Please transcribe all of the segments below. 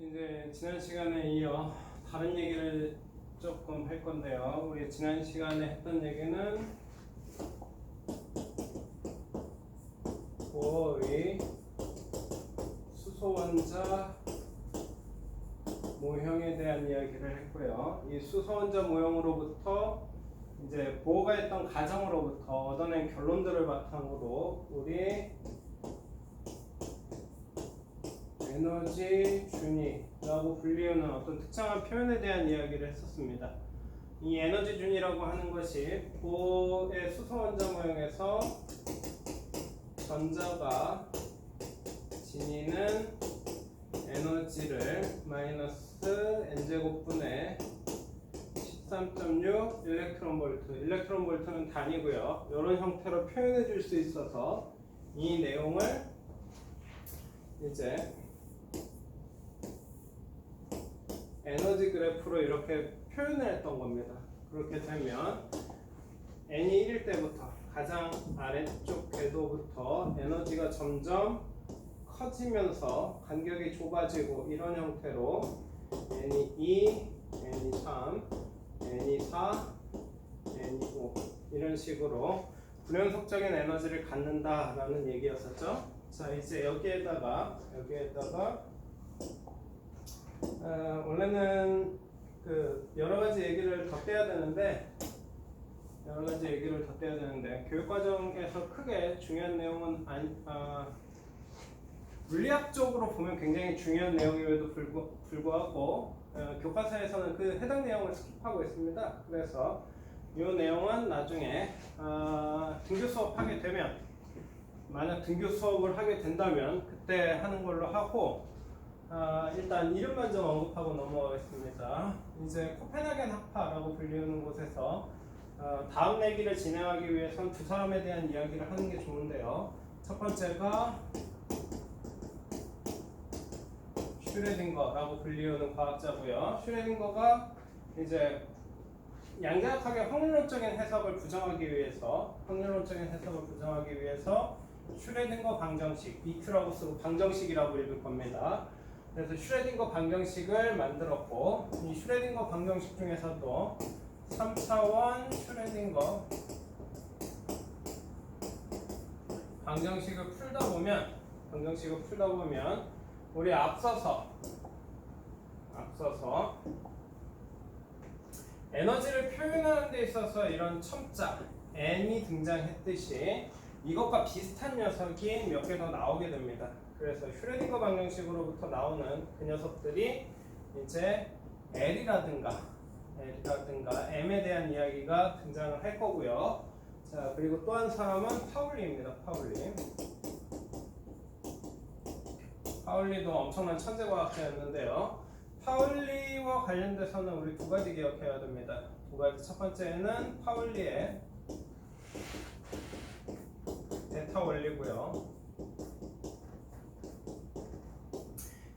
이제 지난 시간에 이어 다른 얘기를 조금 할 건데요. 우리 지난 시간에 했던 얘기는 보어의 수소원자 모형에 대한 이야기를 했고요. 이 수소원자 모형으로부터 이제 보어가 했던 가정으로부터 얻어낸 결론들을 바탕으로 우리 에너지 준위라고 불리우는 어떤 특정한 표현에 대한 이야기를 했었습니다. 이 에너지 준위라고 하는 것이 보의 수소원자 모형에서 전자가 지니는 에너지를 마이너스 n제곱분의 13.6 일렉트론 볼트, 일렉트론 볼트는 단위고요. 이런 형태로 표현해 줄 수 있어서 이 내용을 이제 에너지 그래프로 이렇게 표현을 했던 겁니다. 그렇게 되면 n이 1일 때부터 가장 아래쪽 궤도부터 에너지가 점점 커지면서 간격이 좁아지고 이런 형태로 n이 2, n이 3, n이 4, n이 5 이런 식으로 불연속적인 에너지를 갖는다라는 얘기였었죠. 자, 이제 여기에다가 원래는 여러 가지 얘기를 더 떼야 되는데 교육 과정에서 크게 중요한 내용은 물리학적으로 보면 굉장히 중요한 내용임에도 불구하고 교과서에서는 그 해당 내용을 스킵하고 있습니다. 그래서 이 내용은 나중에 등교 수업 하게 되면, 만약 등교 수업을 하게 된다면 그때 하는 걸로 하고, 일단 이름만 좀 언급하고 넘어가겠습니다. 이제 코펜하겐 학파라고 불리우는 곳에서 다음 내기를 진행하기 위해선 두 사람에 대한 이야기를 하는 게 좋은데요. 첫 번째가 슈레딩거라고 불리우는 과학자고요. 슈레딩거가 이제 양자역학의 확률론적인 해석을 부정하기 위해서 슈레딩거 방정식, 비트라고 쓰고 방정식이라고 읽을 겁니다. 그래서 슈레딩거 방정식을 만들었고, 이 슈레딩거 방정식 중에서도 3차원 슈레딩거 방정식을 풀다 보면 우리 앞서서 에너지를 표현하는 데 있어서 이런 첨자 n이 등장했듯이 이것과 비슷한 녀석이 몇 개 더 나오게 됩니다. 그래서 슈레딩거 방정식으로부터 나오는 그 녀석들이 이제 L이라든가 M에 대한 이야기가 등장을 할 거고요. 자, 그리고 또 한 사람은 파울리입니다. 파울리도 엄청난 천재과학자였는데요. 파울리와 관련돼서는 우리 두 가지 기억해야 됩니다. 두 가지. 첫 번째는 파울리의 베타 원리고요.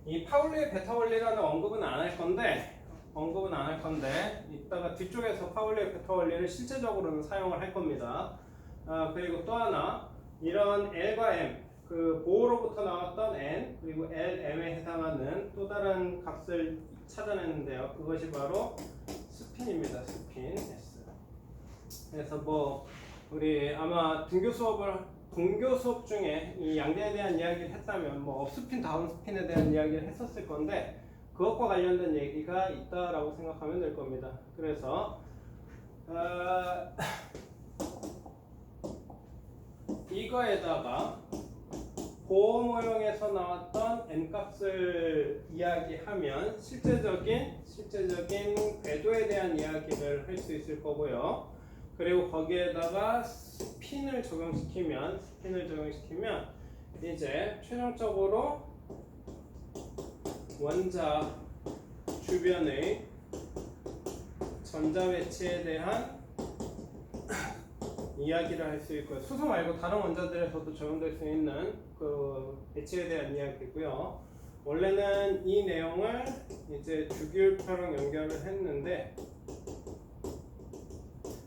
이 파울리의 베타 원리라는 언급은 안 할 건데 이따가 뒤쪽에서 파울리의 베타 원리를 실제적으로는 사용을 할 겁니다. 그리고 또 하나, 이런 L과 M, 보호로부터 나왔던 N 그리고 LM에 해당하는 또 다른 값을 찾아냈는데요. 그것이 바로 스핀입니다. 스핀 S. 그래서 우리 아마 동교 수업 중에 이 양자에 대한 이야기를 했다면 업스핀, 다운스핀에 대한 이야기를 했었을 건데, 그것과 관련된 얘기가 있다라고 생각하면 될 겁니다. 그래서 이거에다가 보호 모형에서 나왔던 n값을 이야기하면 실제적인 궤도에 대한 이야기를 할 수 있을 거고요. 그리고 거기에다가 스핀을 적용시키면 이제 최종적으로 원자 주변의 전자 배치에 대한 이야기를 할 수 있고요. 수소 말고 다른 원자들에서도 적용될 수 있는 그 배치에 대한 이야기고요. 원래는 이 내용을 이제 주기율표랑 연결을 했는데,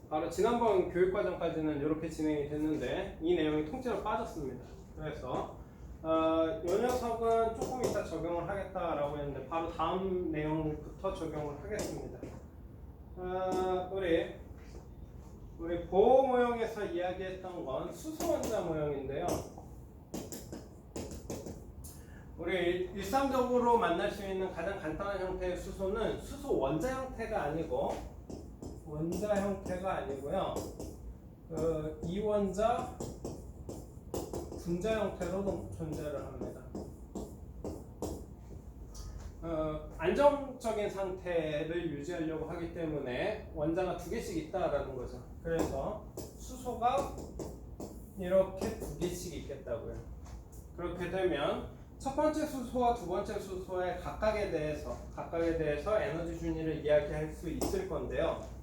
바로 지난번 교육과정까지는 이렇게 진행이 됐는데 이 내용이 통째로 빠졌습니다. 그래서 이 녀석은 조금 이따 적용을 하겠다라고 했는데 바로 다음 내용부터 적용을 하겠습니다. 우리 보호 모형에서 이야기했던 건 수소 원자 모형인데요. 우리 일상적으로 만날 수 있는 가장 간단한 형태의 수소는 수소 원자 형태가 아니고 원자 형태가 아니고요. 이원자 분자 형태로 존재를 합니다. 안정적인 상태를 유지하려고 하기 때문에 원자가 두 개씩 있다라는 거죠. 그래서 수소가 이렇게 두 개씩 있겠다고요. 그렇게 되면 첫 번째 수소와 두 번째 수소의 각각에 대해서 에너지 준위를 이야기할 수 있을 건데요.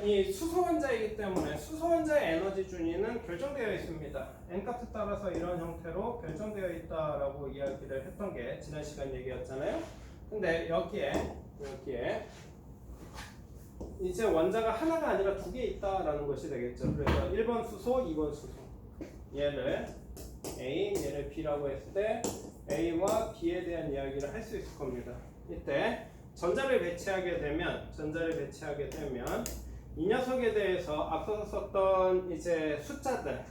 이 수소 원자이기 때문에 수소 원자의 에너지 준위는 결정되어 있습니다. n값에 따라서 이런 형태로 결정되어 있다라고 이야기를 했던 게 지난 시간 얘기였잖아요. 근데 여기에 이제 원자가 하나가 아니라 두 개 있다라는 것이 되겠죠. 그래서 1번 수소, 2번 수소. 얘를 A, 얘를 B라고 했을 때 A와 B에 대한 이야기를 할 수 있을 겁니다. 이때 전자를 배치하게 되면 이 녀석에 대해서 앞서서 썼던 이제 숫자들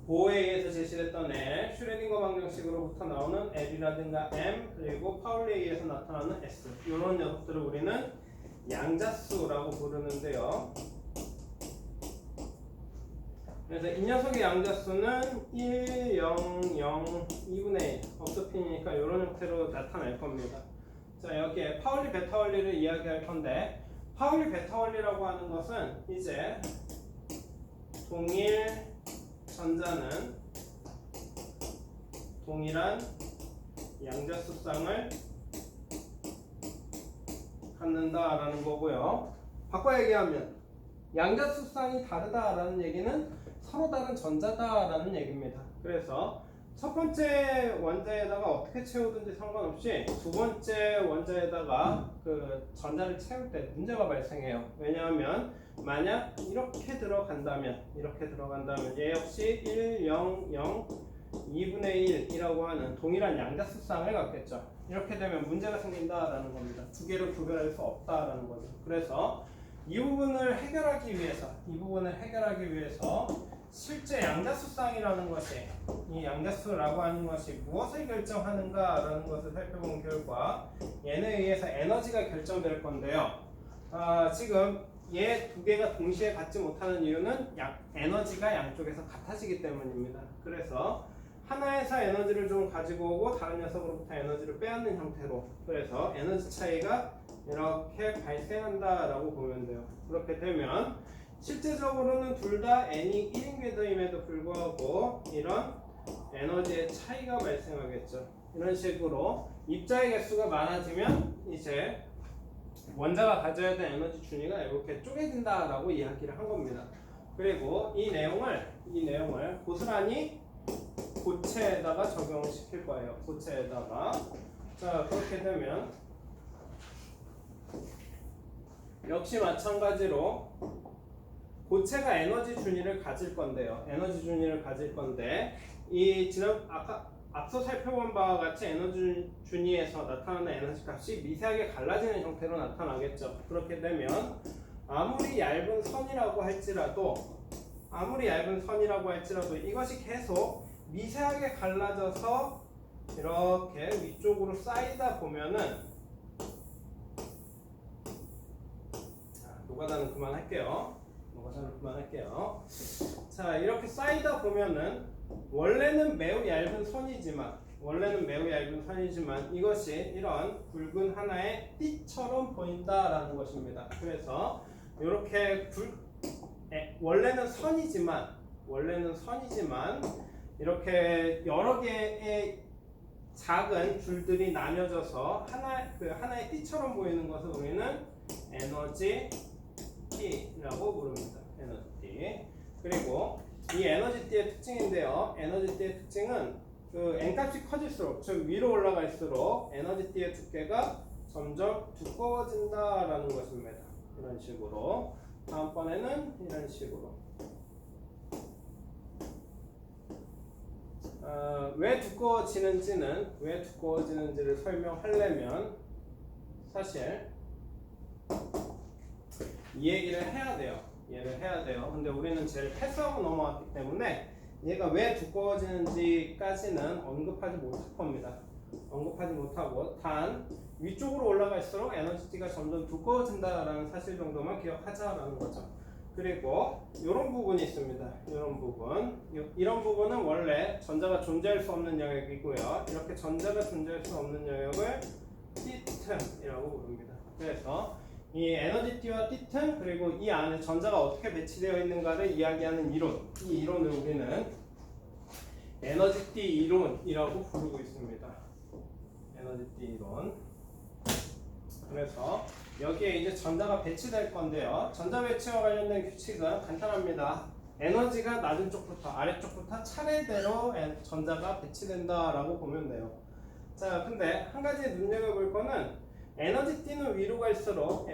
보호에 의해서 제시됐던 L, 슈레딩거 방정식으로부터 나오는 L이라든가 M, 그리고 파울리에 의해서 나타나는 S, 이런 녀석들을 우리는 양자수라고 부르는데요. 그래서 이 녀석의 양자수는 1, 0, 0, 2분의 1 없어핀이니까 이런 형태로 나타날 겁니다. 자, 여기에 파울리 베타 원리를 이야기할 건데, 파울리 베타 원리라고 하는 것은 이제 동일 전자는 동일한 양자수쌍을 갖는다라는 거고요. 바꿔 얘기하면 양자수쌍이 다르다라는 얘기는 서로 다른 전자다라는 얘기입니다. 그래서 첫 번째 원자에다가 어떻게 채우든지 상관없이 두 번째 원자에다가 그 전자를 채울 때 문제가 발생해요. 왜냐하면 만약 이렇게 들어간다면 얘 역시 1, 0, 0, 2분의 1이라고 하는 동일한 양자수쌍을 갖겠죠. 이렇게 되면 문제가 생긴다라는 겁니다. 두 개를 구별할 수 없다라는 거죠. 그래서 이 부분을 해결하기 위해서 실제 양자수쌍이라는 것이, 이 양자수라고 하는 것이 무엇을 결정하는가라는 것을 살펴본 결과 얘에 의해서 에너지가 결정될 건데요. 지금 얘 두 개가 동시에 갖지 못하는 이유는 에너지가 양쪽에서 같아지기 때문입니다. 그래서 하나에서 에너지를 좀 가지고 오고 다른 녀석으로부터 에너지를 빼앗는 형태로, 그래서 에너지 차이가 이렇게 발생한다라고 보면 돼요. 그렇게 되면 실제적으로는 둘 다 n이 1인 궤도임에도 불구하고 이런 에너지의 차이가 발생하겠죠. 이런 식으로 입자의 개수가 많아지면 이제 원자가 가져야 될 에너지 준위가 이렇게 쪼개진다라고 이야기를 한 겁니다. 그리고 이 내용을 고스란히 고체에다가 적용을 시킬 거예요. 고체에다가. 자, 그렇게 되면 역시 마찬가지로 고체가 에너지 준위를 가질 건데요. 이 앞서 살펴본 바와 같이 에너지 준위에서 나타나는 에너지 값이 미세하게 갈라지는 형태로 나타나겠죠. 그렇게 되면 아무리 얇은 선이라고 할지라도 이것이 계속 미세하게 갈라져서 이렇게 위쪽으로 쌓이다 보면은, 노가다는 그만할게요. 자, 이렇게 쌓이다 보면은 원래는 매우 얇은 선이지만 이것이 이런 굵은 하나의 띠처럼 보인다라는 것입니다. 그래서 이렇게 원래는 선이지만 이렇게 여러 개의 작은 줄들이 나뉘어져서 하나의 띠처럼 보이는 것을 우리는 에너지 띠라고 부릅니다. 에너지 띠. 그리고 이 에너지 띠의 특징인데요. 에너지 띠의 특징은 그 n값이 커질수록, 즉 위로 올라갈수록 에너지 띠의 두께가 점점 두꺼워진다라는 것입니다. 이런 식으로. 다음번에는 이런 식으로. 왜 두꺼워지는지를 설명하려면 사실 이 얘기를 해야 돼요. 얘를 해야 돼요. 근데 우리는 쟤를 패스하고 넘어왔기 때문에 얘가 왜 두꺼워지는지까지는 언급하지 못할 겁니다. 언급하지 못하고 단 위쪽으로 올라갈수록 에너지티가 점점 두꺼워진다라는 사실 정도만 기억하자라는 거죠. 그리고 이런 부분이 있습니다. 이런 부분은 원래 전자가 존재할 수 없는 영역이고요. 이렇게 전자가 존재할 수 없는 영역을 띠틈이라고 부릅니다. 그래서 이 에너지띠와 띠틈 그리고 이 안에 전자가 어떻게 배치되어 있는가를 이야기하는 이론, 이 이론을 우리는 에너지띠 이론이라고 부르고 있습니다. 에너지띠 이론. 그래서 여기에 이제 전자가 배치될 건데요. 전자 배치와 관련된 규칙은 간단합니다. 에너지가 낮은 쪽부터 아래쪽부터 차례대로 전자가 배치된다라고 보면 돼요. 자, 근데 한 가지 눈여겨볼 거는 에너지띠는 위로 갈수록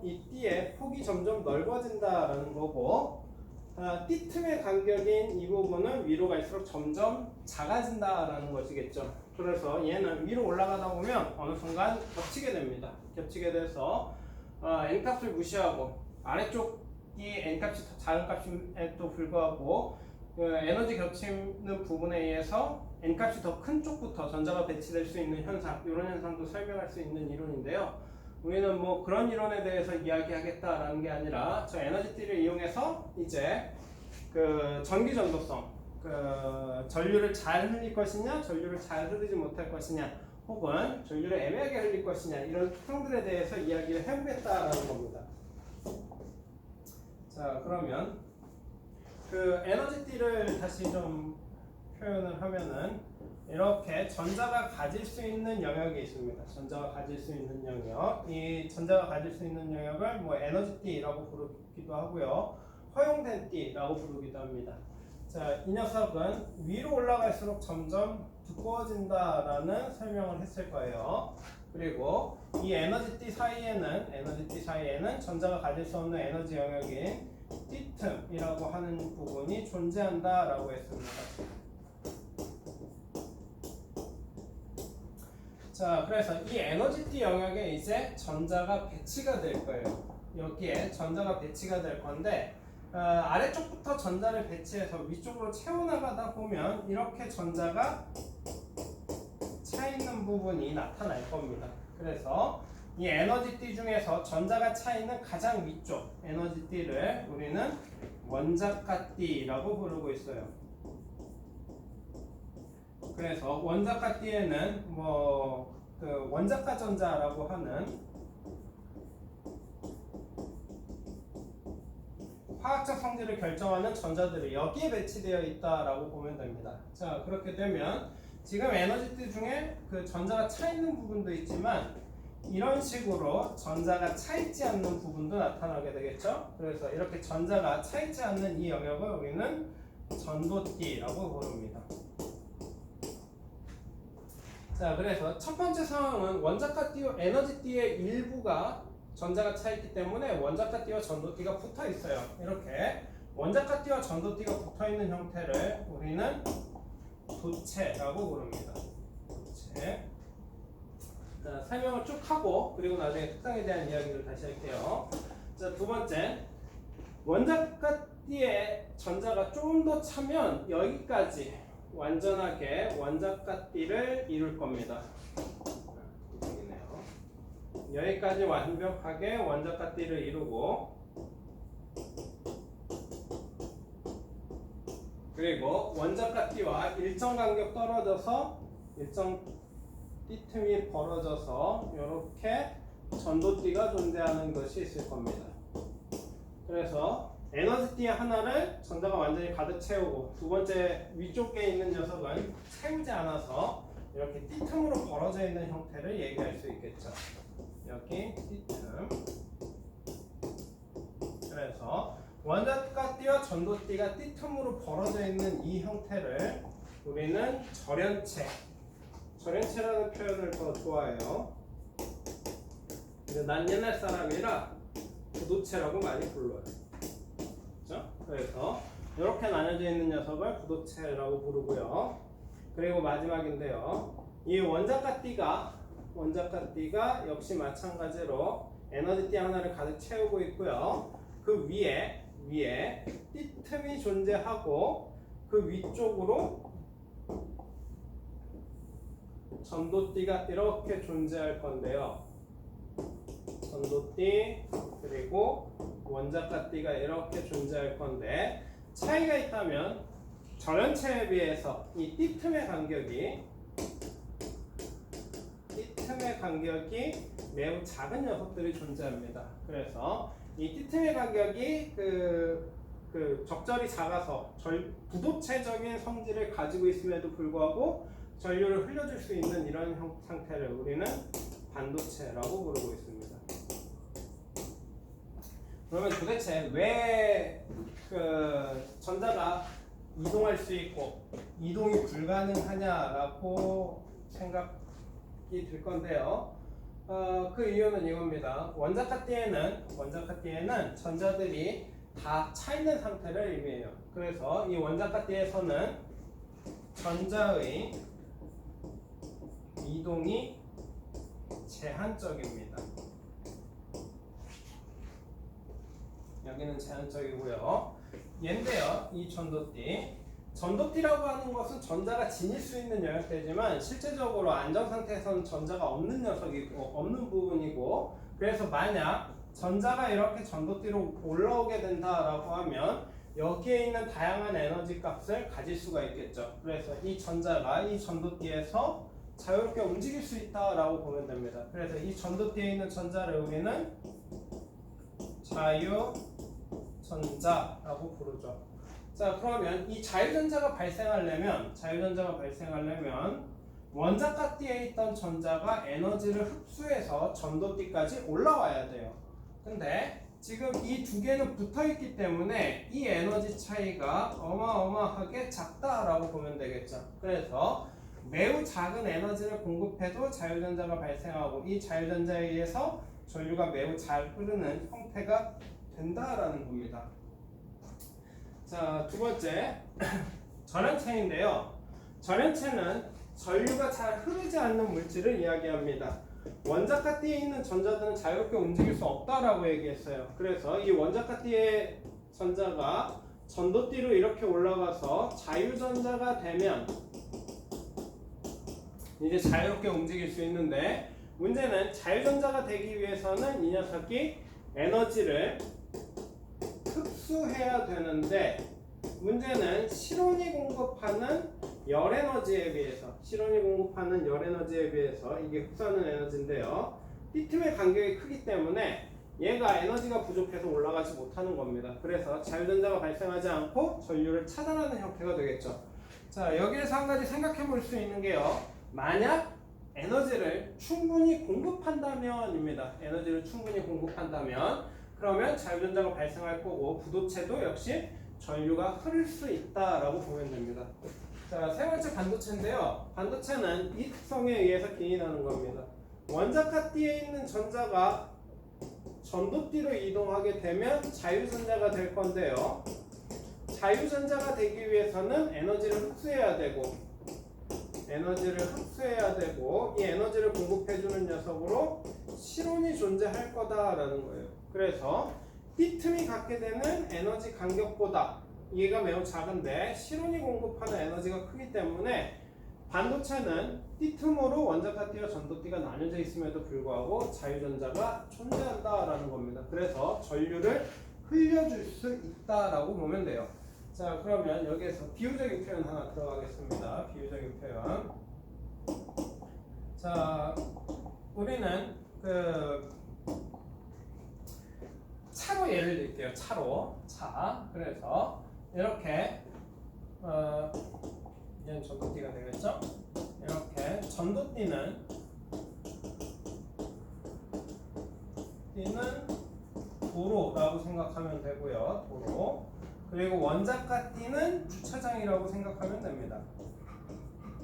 이 띠의 폭이 점점 넓어진다라는 거고, 띠틈의 간격인 이 부분은 위로 갈수록 점점 작아진다라는 것이겠죠. 그래서 얘는 위로 올라가다 보면 어느 순간 겹치게 됩니다. 겹치게 돼서 n값을 무시하고 아래쪽이 n값이 더 작은 값임에도 불구하고 그 에너지 겹치는 부분에 의해서 n값이 더 큰 쪽부터 전자가 배치될 수 있는 현상, 이런 현상도 설명할 수 있는 이론인데요. 우리는 뭐 그런 이론에 대해서 이야기하겠다라는 게 아니라 저 에너지띠를 이용해서 이제 그 전기 전도성, 그 전류를 잘 흘릴 것이냐, 전류를 잘 흐르지 못할 것이냐, 혹은 전류를 애매하게 흘릴 것이냐, 이런 특성들에 대해서 이야기를 해보겠다라는 겁니다. 자, 그러면 그 에너지띠를 다시 좀 표현을 하면은 이렇게 전자가 가질 수 있는 영역이 있습니다. 전자가 가질 수 있는 영역, 이 전자가 가질 수 있는 영역을 뭐 에너지띠라고 부르기도 하고요, 허용된 띠라고 부르기도 합니다. 자, 이 녀석은 위로 올라갈수록 점점 두꺼워진다라는 설명을 했을 거예요. 그리고 이 에너지띠 사이에는 전자가 가질 수 없는 에너지 영역인 띠틈이라고 하는 부분이 존재한다라고 했습니다. 자, 그래서 이 에너지띠 영역에 이제 전자가 배치가 될 거예요. 여기에 전자가 배치가 될 건데, 아래쪽부터 전자를 배치해서 위쪽으로 채워나가다 보면 이렇게 전자가 차 있는 부분이 나타날 겁니다. 그래서 이 에너지띠 중에서 전자가 차 있는 가장 위쪽 에너지띠를 우리는 원자가띠라고 부르고 있어요. 그래서 원자가띠에는 그 원자가 전자라고 하는 화학적 성질을 결정하는 전자들이 여기에 배치되어 있다라고 보면 됩니다. 자, 그렇게 되면 지금 에너지띠 중에 그 전자가 차 있는 부분도 있지만 이런 식으로 전자가 차 있지 않는 부분도 나타나게 되겠죠. 그래서 이렇게 전자가 차 있지 않는 이 영역을 우리는 전도띠라고 부릅니다. 자, 그래서 첫 번째 상황은 원자가띠와 에너지띠의 일부가 전자가 차 있기 때문에 원자가띠와 전도띠가 붙어 있어요. 이렇게 원자가띠와 전도띠가 붙어 있는 형태를 우리는 도체라고 부릅니다. 도체. 자, 설명을 쭉 하고 그리고 나중에 특성에 대한 이야기를 다시 할게요. 자, 두 번째, 원자가띠의 전자가 좀 더 차면 여기까지 완전하게 원자가띠를 이룰 겁니다. 여기까지 완벽하게 원자가띠를 이루고, 그리고 원자가띠와 일정 간격 떨어져서 일정 띠틈이 벌어져서 이렇게 전도띠가 존재하는 것이 있을 겁니다. 그래서 에너지띠 하나를 전자가 완전히 가득 채우고 두 번째 위쪽에 있는 녀석은 채우지 않아서 이렇게 띠틈으로 벌어져 있는 형태를 얘기할 수 있겠죠. 여기 띠틈. 그래서 원자가띠와 전도띠가 띠틈으로 벌어져 있는 이 형태를 우리는 절연체라는 표현을 더 좋아해요. 근데 난 옛날 사람이라 구도체라고 많이 불러요. 그렇죠? 그래서 이렇게 나눠져 있는 녀석을 부도체라고 부르고요. 그리고 마지막인데요. 이 원자가 띠가 역시 마찬가지로 에너지 띠 하나를 가득 채우고 있고요. 그 위에 띠틈이 존재하고 그 위쪽으로 전도띠가 이렇게 존재할 건데요. 전도띠 그리고 원자가띠가 이렇게 존재할 건데 차이가 있다면 전원체에 비해서 이 띠틈의 간격이 매우 작은 녀석들이 존재합니다. 그래서 이 띠틈의 간격이 적절히 작아서 부도체적인 성질을 가지고 있음에도 불구하고 전류를 흘려줄 수 있는 이런 상태를 우리는 반도체라고 부르고 있습니다. 그러면 도대체 왜 전자가 이동할 수 있고 이동이 불가능하냐라고 생각이 들 건데요. 그 이유는 이겁니다. 원자가띠에는 전자들이 다 차 있는 상태를 의미해요. 그래서 이 원자가띠에서는 전자의 이동이 제한적입니다. 여기는 제한적이고요. 얘인데요, 이 전도띠라고 하는 것은 전자가 지닐 수 있는 영역대지만 실제적으로 안정 상태에서는 전자가 없는 녀석이고 없는 부분이고, 그래서 만약 전자가 이렇게 전도띠로 올라오게 된다라고 하면 여기에 있는 다양한 에너지 값을 가질 수가 있겠죠. 그래서 이 전자가 이 전도띠에서 자유롭게 움직일 수 있다라고 보면 됩니다. 그래서 이 전도띠에 있는 전자를 우리는 자유전자라고 부르죠. 자, 그러면 이 자유전자가 발생하려면 원자가띠에 있던 전자가 에너지를 흡수해서 전도띠까지 올라와야 돼요. 근데 지금 이 두 개는 붙어 있기 때문에 이 에너지 차이가 어마어마하게 작다라고 보면 되겠죠. 그래서 매우 작은 에너지를 공급해도 자유전자가 발생하고 이 자유전자에 의해서 전류가 매우 잘 흐르는 형태가 된다라는 겁니다. 자, 두 번째 전원체인데요. 전원체는 전류가 잘 흐르지 않는 물질을 이야기합니다. 원자가띠에 있는 전자들은 자유롭게 움직일 수 없다라고 얘기했어요. 그래서 이 원자가띠의 전자가 전도띠로 이렇게 올라가서 자유전자가 되면 이제 자유롭게 움직일 수 있는데, 문제는 자유전자가 되기 위해서는 이 녀석이 에너지를 흡수해야 되는데, 문제는 실온이 공급하는 열 에너지에 비해서 이게 흡수하는 에너지인데요. 띠틈의 간격이 크기 때문에 얘가 에너지가 부족해서 올라가지 못하는 겁니다. 그래서 자유전자가 발생하지 않고 전류를 차단하는 형태가 되겠죠. 자, 여기에서 한 가지 생각해 볼 수 있는 게요. 만약 에너지를 충분히 공급한다면입니다. 그러면 자유전자가 발생할 거고 부도체도 역시 전류가 흐를 수 있다라고 보면 됩니다. 자, 세 번째 반도체인데요. 반도체는 이 특성에 의해서 기인하는 겁니다. 원자가띠에 있는 전자가 전도띠로 이동하게 되면 자유전자가 될 건데요. 자유전자가 되기 위해서는 에너지를 흡수해야 되고 이 에너지를 공급해주는 녀석으로 실온이 존재할 거다라는 거예요. 그래서 띠틈이 갖게 되는 에너지 간격보다 얘가 매우 작은데 실온이 공급하는 에너지가 크기 때문에 반도체는 띠틈으로 원자가띠와 전도띠가 나뉘어져 있음에도 불구하고 자유전자가 존재한다라는 겁니다. 그래서 전류를 흘려줄 수 있다라고 보면 돼요. 자, 그러면 여기에서 비유적인 표현 하나 들어가겠습니다. 비유적인 표현. 자, 우리는 차로 예를 들게요. 차. 그래서 이렇게 얘는 전도띠가 되겠죠? 이렇게 전도띠는 도로라고 생각하면 되고요. 도로. 그리고 원자가띠는 주차장이라고 생각하면 됩니다.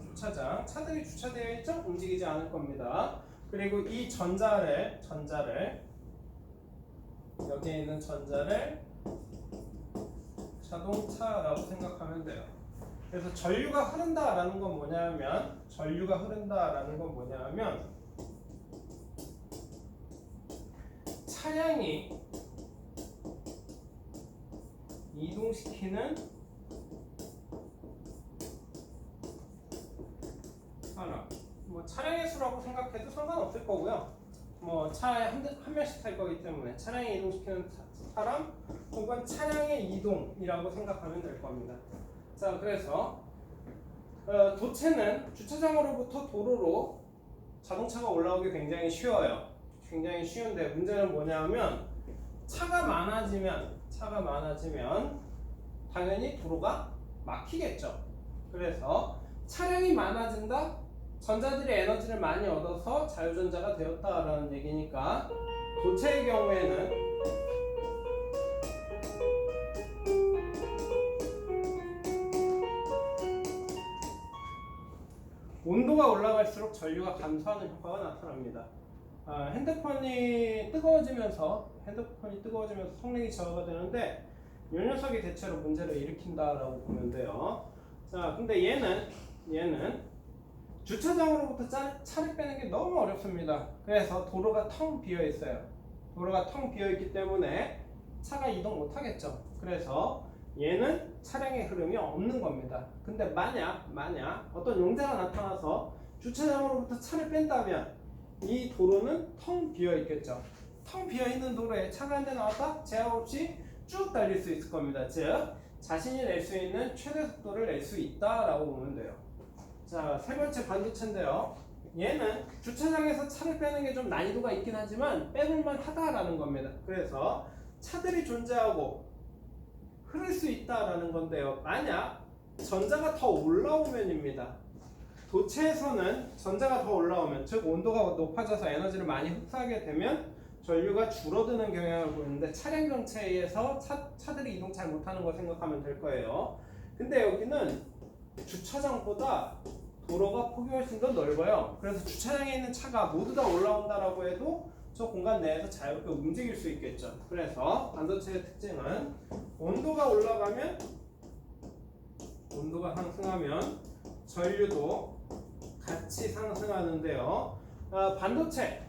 주차장. 차들이 주차되어 있죠? 움직이지 않을 겁니다. 그리고 이 전자를 여기에 있는 전자를 자동차라고 생각하면 돼요. 그래서 전류가 흐른다라는 건 뭐냐면 차량이 이동시키는 사람, 뭐 차량의 수라고 생각해도 상관없을 거고요. 뭐 차에 한 명씩 탈 거기 때문에 차량이 이동시키는 사람 혹은 차량의 이동이라고 생각하면 될 겁니다. 자, 그래서 도체는 주차장으로부터 도로로 자동차가 올라오기 굉장히 쉬워요. 굉장히 쉬운데 문제는 뭐냐면 차가 많아지면 당연히 도로가 막히겠죠. 그래서 차량이 많아진다, 전자들이 에너지를 많이 얻어서 자유전자가 되었다라는 얘기니까 도체의 경우에는 온도가 올라갈수록 전류가 감소하는 효과가 나타납니다. 핸드폰이 뜨거워지면서 성능이 저하가 되는데 이 녀석이 대체로 문제를 일으킨다라고 보면 돼요. 자, 근데 얘는 주차장으로부터 차를 빼는 게 너무 어렵습니다. 그래서 도로가 텅 비어 있어요. 도로가 텅 비어 있기 때문에 차가 이동 못 하겠죠. 그래서 얘는 차량의 흐름이 없는 겁니다. 근데 만약 어떤 용자가 나타나서 주차장으로부터 차를 뺀다면 이 도로는 텅 비어 있겠죠. 텅 비어 있는 도로에 차가 한 대 나왔다? 제약 없이 쭉 달릴 수 있을 겁니다. 즉 자신이 낼 수 있는 최대 속도를 낼 수 있다라고 보면 돼요. 자, 세 번째 반도체인데요. 얘는 주차장에서 차를 빼는 게 좀 난이도가 있긴 하지만 빼볼만 하다라는 겁니다. 그래서 차들이 존재하고 흐를 수 있다라는 건데요. 만약 전자가 더 올라오면입니다. 도체에서는 전자가 더 올라오면, 즉 온도가 높아져서 에너지를 많이 흡수하게 되면 전류가 줄어드는 경향을 보이는데 차량 정체에 의해서 차들이 이동 잘 못하는 걸 생각하면 될 거예요. 근데 여기는 주차장보다 도로가 폭이 훨씬 더 넓어요. 그래서 주차장에 있는 차가 모두 다 올라온다라고 해도 저 공간 내에서 자유롭게 움직일 수 있겠죠. 그래서 반도체의 특징은 온도가 상승하면 전류도 같이 상승하는데요. 반도체,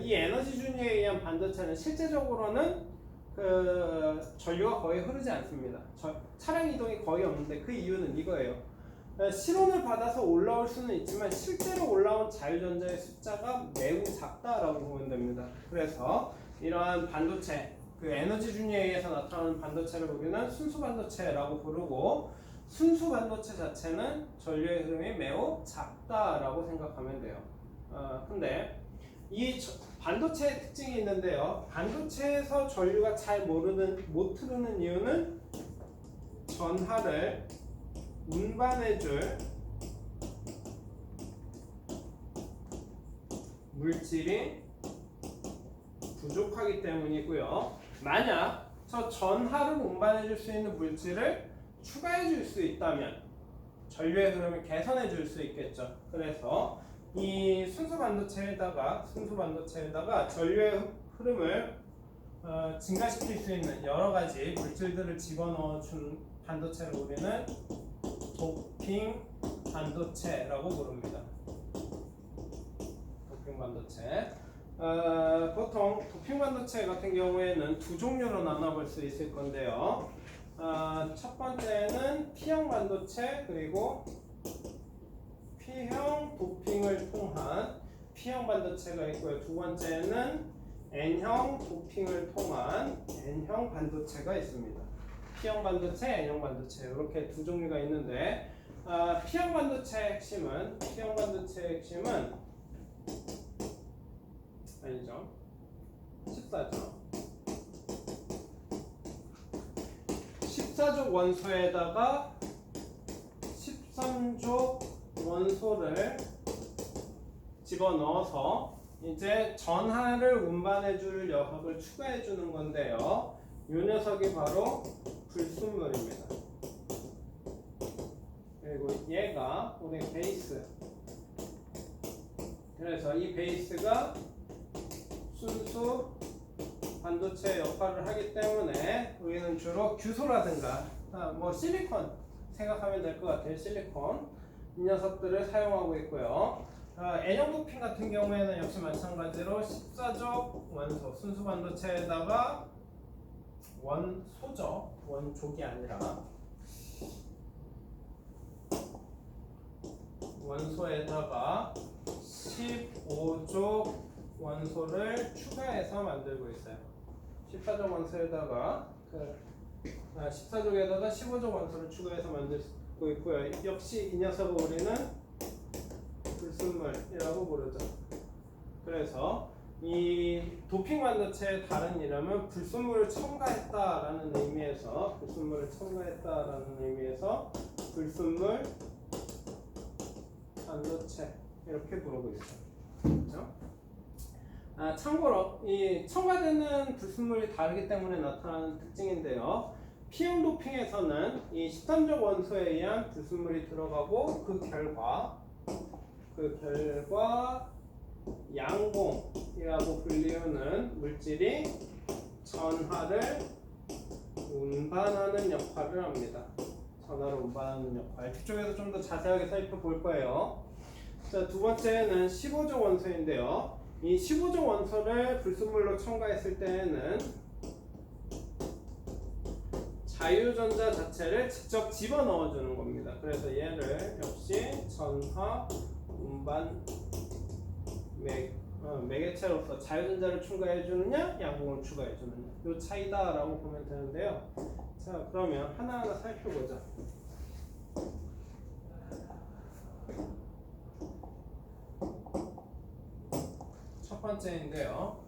이 에너지준위에 의한 반도체는 실제적으로는 전류가 거의 흐르지 않습니다. 차량 이동이 거의 없는데 그 이유는 이거예요. 실온을 받아서 올라올 수는 있지만 실제로 올라온 자유전자의 숫자가 매우 작다라고 보면 됩니다. 그래서 이러한 반도체, 에너지 준위에 의해서 나타나는 반도체를 우리는 순수 반도체라고 부르고, 순수 반도체 자체는 전류의 흐름이 매우 작다라고 생각하면 돼요. 근데 이 반도체의 특징이 있는데요. 반도체에서 전류가 잘 못 흐르는 이유는 전하를 운반해줄 물질이 부족하기 때문이고요. 만약 저 전하를 운반해줄 수 있는 물질을 추가해줄 수 있다면 전류의 흐름을 개선해줄 수 있겠죠. 그래서 이 순수 반도체에다가 전류의 흐름을 증가시킬 수 있는 여러 가지 물질들을 집어넣어준 반도체를 우리는 도핑 반도체라고 부릅니다. 도핑 반도체. 보통 도핑 반도체 같은 경우에는 두 종류로 나눠볼 수 있을 건데요. 첫 번째는 P형 반도체, 그리고 P형 도핑을 통한 P형 반도체가 있고요. 두 번째는 N형 도핑을 통한 N형 반도체가 있습니다. P형 반도체, N형 반도체 이렇게 두 종류가 있는데, P형 반도체의 핵심은 아니죠. 14죠. 14족 원소에다가 13족 원소를 집어넣어서 이제 전하를 운반해줄 녀석을 추가해주는 건데요. 이 녀석이 바로 불순물입니다. 그리고 얘가 우리 베이스. 그래서 이 베이스가 순수 반도체 역할을 하기 때문에 우리는 주로 규소라든가 뭐 실리콘 생각하면 될 것 같아요. 실리콘 이 녀석들을 사용하고 있고요. N형 도핑 같은 경우에는 역시 마찬가지로 14족 원소 순수 반도체에다가 원소죠. 원족이 아니라 원소에다가 15족 원소를 추가해서 만들고 있어요. 14족 원소에다가 14족에다가 15족 원소를 추가해서 만들고 있고요. 역시 이 녀석을 우리는 불순물이라고 부르죠. 그래서 이 도핑 반도체의 다른 이름은 불순물을 첨가했다라는 의미에서 불순물 반도체 이렇게 부르고 있어요. 그렇죠? 참고로 이 첨가되는 불순물이 다르기 때문에 나타나는 특징인데요. P형 도핑에서는 이 13족 원소에 의한 불순물이 들어가고 그 결과 양봉이라고 불리우는 물질이 전하를 운반하는 역할을 합니다. 전하를 운반하는 역할. 뒤쪽에서 좀 더 자세하게 살펴볼 거예요. 자, 두 번째는 15족 원소인데요. 이 15족 원소를 불순물로 첨가했을 때에는 자유전자 자체를 직접 집어넣어 주는 겁니다. 그래서 얘를 역시 전하 운반 매개체로서 자유전자를 추가해 주느냐 양봉을 추가해 주느냐 이 차이다라고 보면 되는데요. 자, 그러면 하나하나 살펴보자. 첫 번째인데요.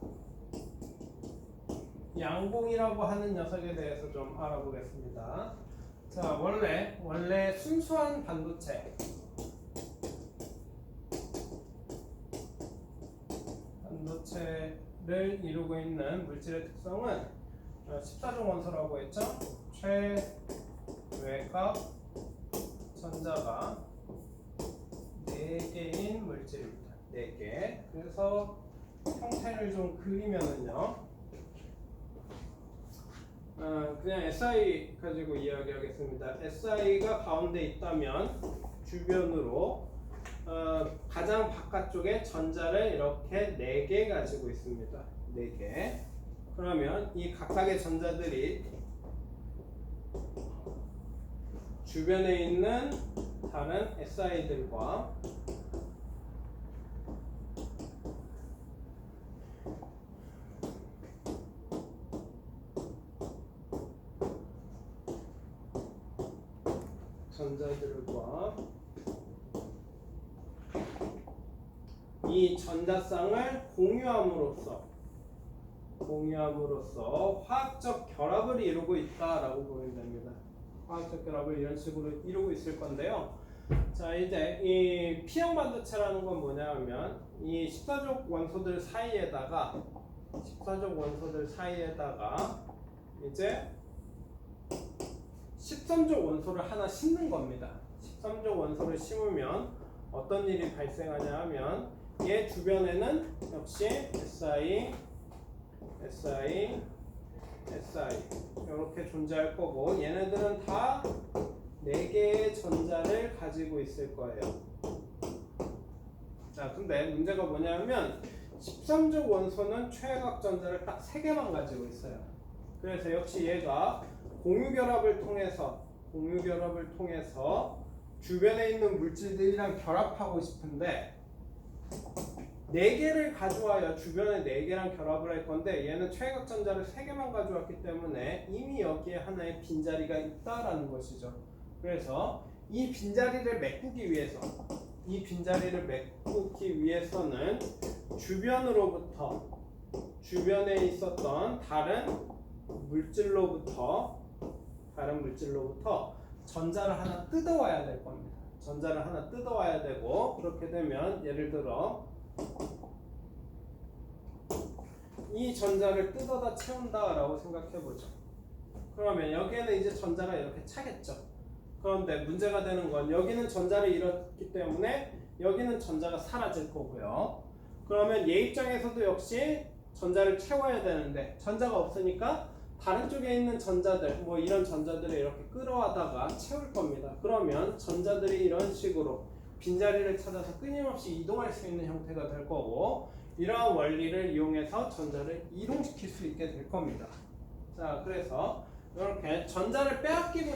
양봉이라고 하는 녀석에 대해서 좀 알아보겠습니다. 자, 원래 순수한 반도체를 이루고 있는 물질의 특성은 14종 원소라고 했죠. 최외곽 전자가 4개인 물질입니다. 4개. 그래서 형태를 좀 그리면은요. 그냥 SI 가지고 이야기하겠습니다. SI가 가운데 있다면 주변으로 가장 바깥쪽에 전자를 이렇게 4개 가지고 있습니다. 4개. 그러면 이 각각의 전자들이 주변에 있는 다른 SI들과 이 전자쌍을 공유함으로써 화학적 결합을 이루고 있다라고 보면 됩니다. 화학적 결합을 이런 식으로 이루고 있을 건데요. 자, 이제 이 P형 반도체라는 건 뭐냐면 이 14족 원소들 사이에다가 이제 13족 원소를 하나 심는 겁니다. 13족 원소를 심으면 어떤 일이 발생하냐 하면 얘 주변에는 역시 SI 이렇게 존재할 거고 얘네들은 다 4개의 전자를 가지고 있을 거예요. 자, 근데 문제가 뭐냐면 13족 원소는 최외곽 전자를 딱 3개만 가지고 있어요. 그래서 역시 얘가 공유결합을 통해서 주변에 있는 물질들이랑 결합하고 싶은데 4개를 가져와야 주변에 4개랑 결합을 할 건데 얘는 최외곽 전자를 3개만 가져왔기 때문에 이미 여기에 하나의 빈자리가 있다라는 것이죠. 그래서 이 빈자리를 메꾸기 위해서는 주변에 있었던 다른 물질로부터 전자를 하나 뜯어와야 될 겁니다. 전자를 하나 뜯어와야 되고 그렇게 되면 예를 들어 이 전자를 뜯어다 채운다라고 생각해보죠. 그러면 여기에는 이제 전자가 이렇게 차겠죠. 그런데 문제가 되는 건 여기는 전자를 잃었기 때문에 여기는 전자가 사라질 거고요. 그러면 얘 입장에서도 역시 전자를 채워야 되는데 전자가 없으니까 다른 쪽에 있는 전자들, 뭐 이런 전자들을 이렇게 끌어와다가 채울 겁니다. 그러면 전자들이 이런 식으로 빈자리를 찾아서 끊임없이 이동할 수 있는 형태가 될 거고, 이러한 원리를 이용해서 전자를 이동시킬 수 있게 될 겁니다. 자, 그래서 이렇게 전자를 빼앗기고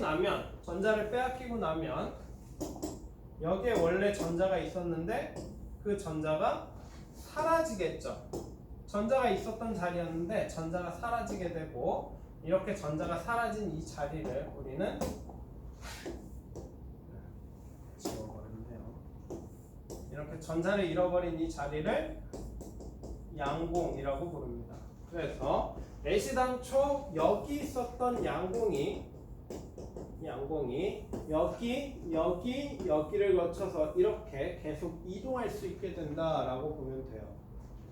나면 여기에 원래 전자가 있었는데 그 전자가 사라지겠죠. 전자가 있었던 자리였는데 전자가 사라지게 되고, 이렇게 전자가 사라진 이 자리를 우리는 지워버렸네요. 이렇게 전자를 잃어버린 이 자리를 양공이라고 부릅니다. 그래서 애시당초 여기 있었던 양공이 여기를 거쳐서 이렇게 계속 이동할 수 있게 된다라고 보면 돼요.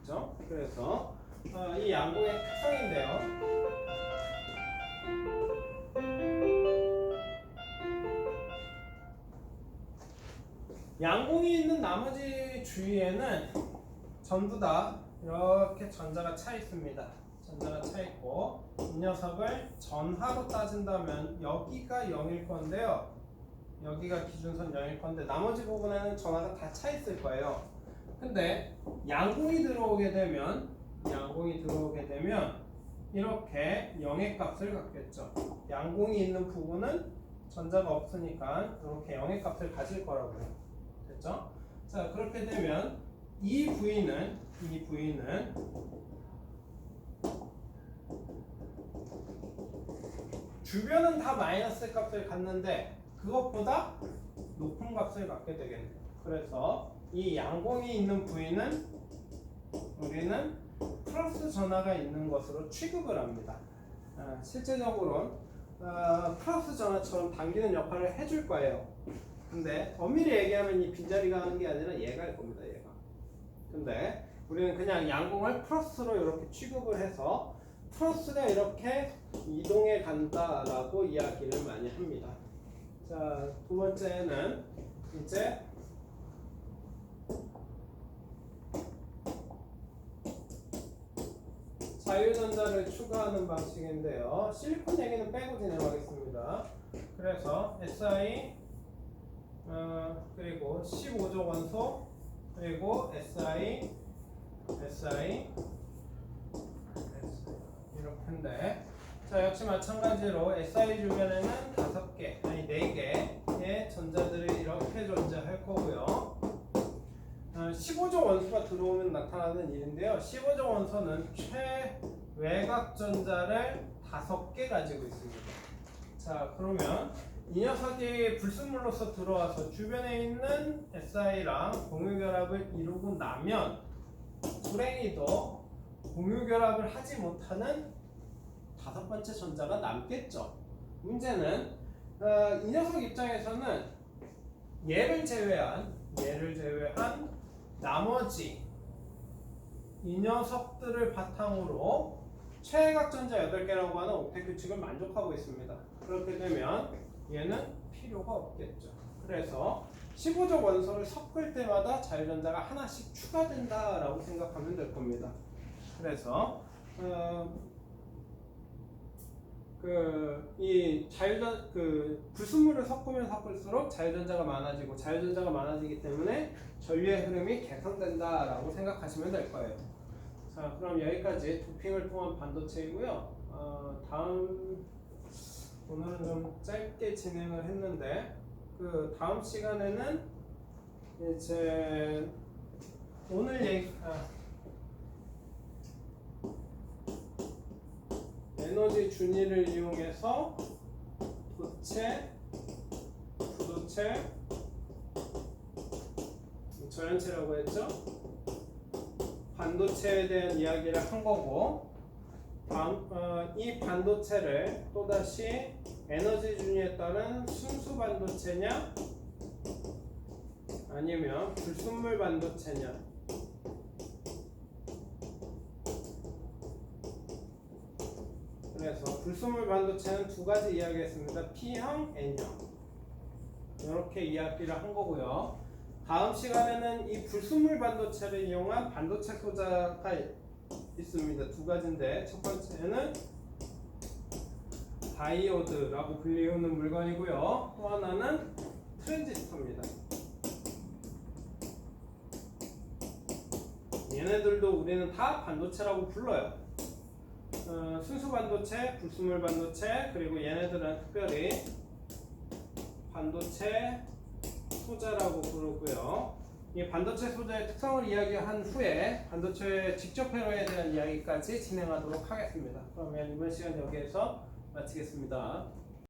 그렇죠? 그래서 이 양공의 특성인데요. 양공이 있는 나머지 주위에는 전부 다 이렇게 전자가 차 있습니다. 전자가 차 있고, 이 녀석을 전하로 따진다면 여기가 0일 건데요. 여기가 기준선 0일 건데 나머지 부분에는 전하가 다 차 있을 거예요. 근데 양공이 들어오게 되면 이렇게 0의 값을 갖겠죠. 양공이 있는 부분은 전자가 없으니까 이렇게 0의 값을 가질 거라고요. 됐죠? 자, 그렇게 되면 이 부위는 주변은 다 마이너스 값을 갖는데 그것보다 높은 값을 갖게 되겠네요. 그래서 이 양공이 있는 부위는 우리는 플러스 전하가 있는 것으로 취급을 합니다. 실제적으로는 플러스 전하처럼 당기는 역할을 해줄 거예요. 근데 엄밀히 얘기하면 이 빈자리가 하는 게 아니라 얘가 할 겁니다. 얘가. 근데 우리는 그냥 양공을 플러스로 이렇게 취급을 해서 플러스가 이렇게 이동해 간다라고 이야기를 많이 합니다. 자, 두 번째는 이제 자유전자를 추가하는 방식인데요. 실리콘 얘기는 빼고 진행하겠습니다. 그래서 SI 그리고 15조 원소 그리고 SI 이렇게인데, 자, 역시 마찬가지로 SI 주변에는 5개, 아니 4개의 전자들이 이렇게 존재할 거고요. 15조 원소가 들어오면 나타나는 일인데요. 15조 원소는 최외곽 전자를 5개 가지고 있습니다. 자, 그러면 이 녀석이 불순물로서 들어와서 주변에 있는 SI랑 공유결합을 이루고 나면 불행히도 공유결합을 하지 못하는 5번째 전자가 남겠죠. 문제는 이 녀석 입장에서는 얘를 제외한 나머지 이 녀석들을 바탕으로 최외곽 전자 8개라고 하는 옥텟 규칙을 만족하고 있습니다. 그렇게 되면 얘는 필요가 없겠죠. 그래서 15조 원소를 섞을 때마다 자유전자가 하나씩 추가된다라고 생각하면 될 겁니다. 그래서 불순물을 섞으면 섞을수록 자유전자가 많아지고, 자유전자가 많아지기 때문에 전류의 흐름이 개선된다라고 생각하시면 될 거예요. 자, 그럼 여기까지 도핑을 통한 반도체이고요. 오늘은 좀 짧게 진행을 했는데, 다음 시간에는 이제 에너지 준위를 이용해서 부도체, 저연체라고 했죠? 반도체에 대한 이야기를 한 거고, 이 반도체를 또다시 에너지 준위에 따른 순수 반도체냐 아니면 불순물 반도체냐, 그래서 불순물 반도체는 2가지 이야기했습니다. P형, N형. 이렇게 이야기를 한 거고요. 다음 시간에는 이 불순물 반도체를 이용한 반도체 소자가 있습니다. 2가지인데, 첫 번째는 다이오드라고 불리우는 물건이고요. 또 하나는 트랜지스터입니다. 얘네들도 우리는 다 반도체라고 불러요. 순수 반도체, 불순물 반도체, 그리고 얘네들은 특별히 반도체 소재라고 부르고요. 이 반도체 소재의 특성을 이야기한 후에 반도체 직접 회로에 대한 이야기까지 진행하도록 하겠습니다. 그러면 이번 시간 여기에서 마치겠습니다.